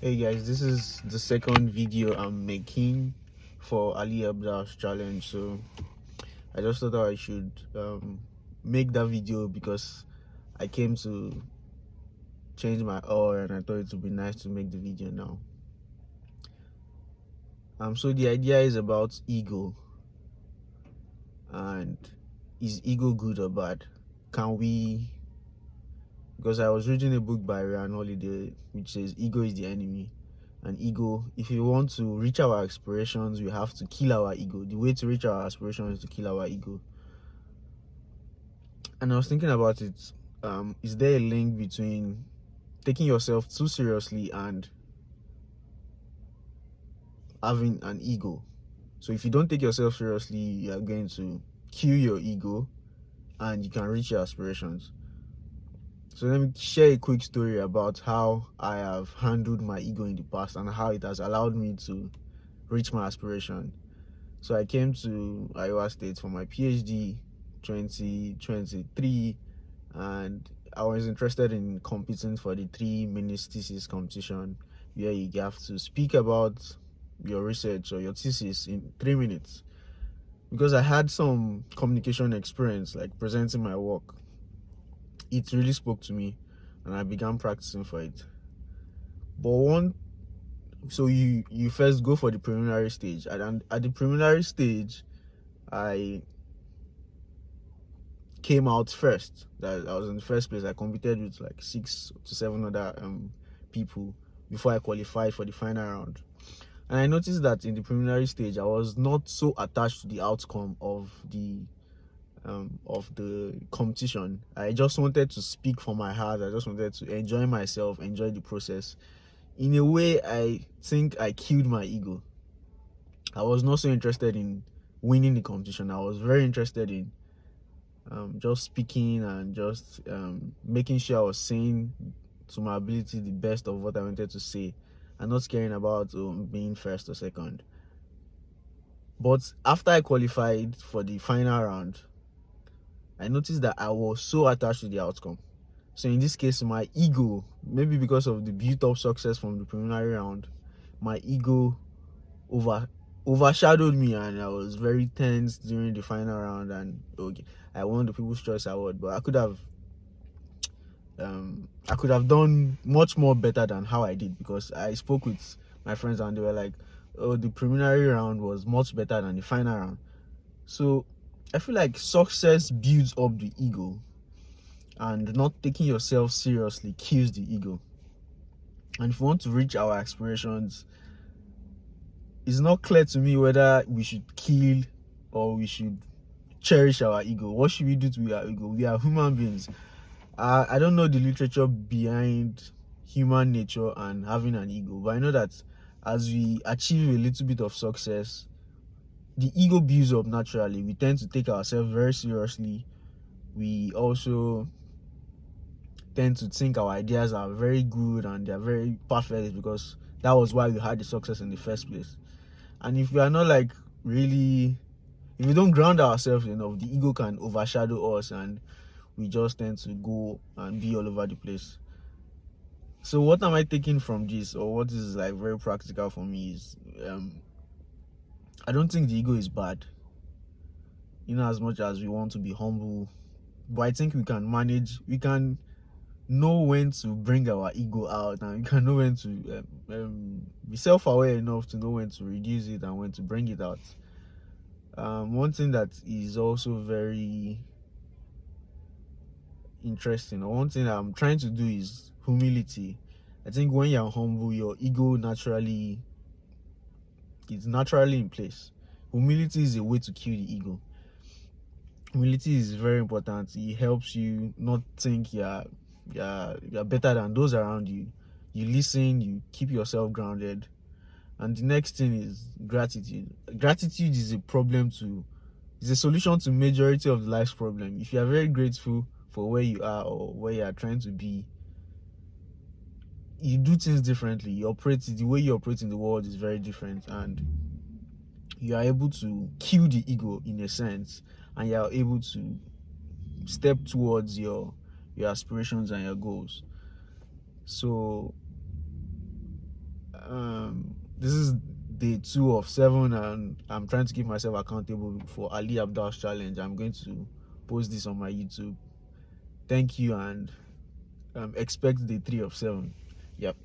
Hey guys, this is the second video I'm making for Ali Abdaal's challenge. So I just thought I should make that video because I came to change my oil and I thought it would be nice to make the video now. So the idea is about ego, and is ego good or bad? Can we, because I was reading a book by Ryan Holiday which says ego is the enemy. And ego, if you want to reach our aspirations, we have to kill our ego. The way to reach our aspirations is to kill our ego. And I was thinking about it. Is there a link between taking yourself too seriously and having an ego? So if you don't take yourself seriously, you are going to kill your ego and you can reach your aspirations. So let me share a quick story about how I have handled my ego in the past and how it has allowed me to reach my aspiration. So I came to Iowa State for my PhD 2023, and I was interested in competing for the 3 minutes thesis competition, where you have to speak about your research or your thesis in 3 minutes. Because I had some communication experience, like presenting my work, it really spoke to me and I began practicing for it. But so you first go for the preliminary stage, and at the preliminary stage I came out first. That I was in the first place. I competed with like 6 to 7 other people before I qualified for the final round. And I noticed that in the preliminary stage I was not so attached to the outcome of the competition. I just wanted to speak from my heart. I just wanted to enjoy myself, enjoy the process. In a way, I think I killed my ego. I was not so interested in winning the competition. I was very interested in just speaking and just making sure I was saying to my ability the best of what I wanted to say, and not caring about being first or second. But after I qualified for the final round, I noticed that I was so attached to the outcome. So in this case, my ego, maybe because of the built-up success from the preliminary round, my ego overshadowed me, and I was very tense during the final round. And okay, I won the People's Choice Award, but I could have done much more better than how I did, because I spoke with my friends and they were like, oh, the preliminary round was much better than the final round. So I feel like success builds up the ego, and not taking yourself seriously kills the ego. And if we want to reach our aspirations, it's not clear to me whether we should kill or we should cherish our ego. What should we do to our ego? We are human beings. I don't know the literature behind human nature and having an ego, but I know that as we achieve a little bit of success, the ego builds up naturally. We tend to take ourselves very seriously. We also tend to think our ideas are very good and they're very perfect, because that was why we had the success in the first place. And if we are not like really, if we don't ground ourselves enough, the ego can overshadow us and we just tend to go and be all over the place. So what am I taking from this, or what is like very practical for me, is I don't think the ego is bad, as much as we want to be humble. But I think we can know when to bring our ego out, and we can know when to be self-aware enough to know when to reduce it and when to bring it out. One thing that is also very interesting, or one thing that I'm trying to do, is humility. I think when you're humble, your ego is naturally in place. Humility is a way to kill the ego. Humility is very important. It helps you not think you're better than those around you. You listen, you keep yourself grounded. And the next thing is gratitude. Gratitude is a solution to majority of life's problem. If you are very grateful for where you are or where you are trying to be, you do things differently. The way you operate in the world is very different, and you are able to kill the ego in a sense, and you are able to step towards your aspirations and your goals. So this is day 2 of 7, and I'm trying to keep myself accountable for Ali Abdaal's challenge. I'm going to post this on my YouTube. Thank you, and expect day 3 of 7. Yep.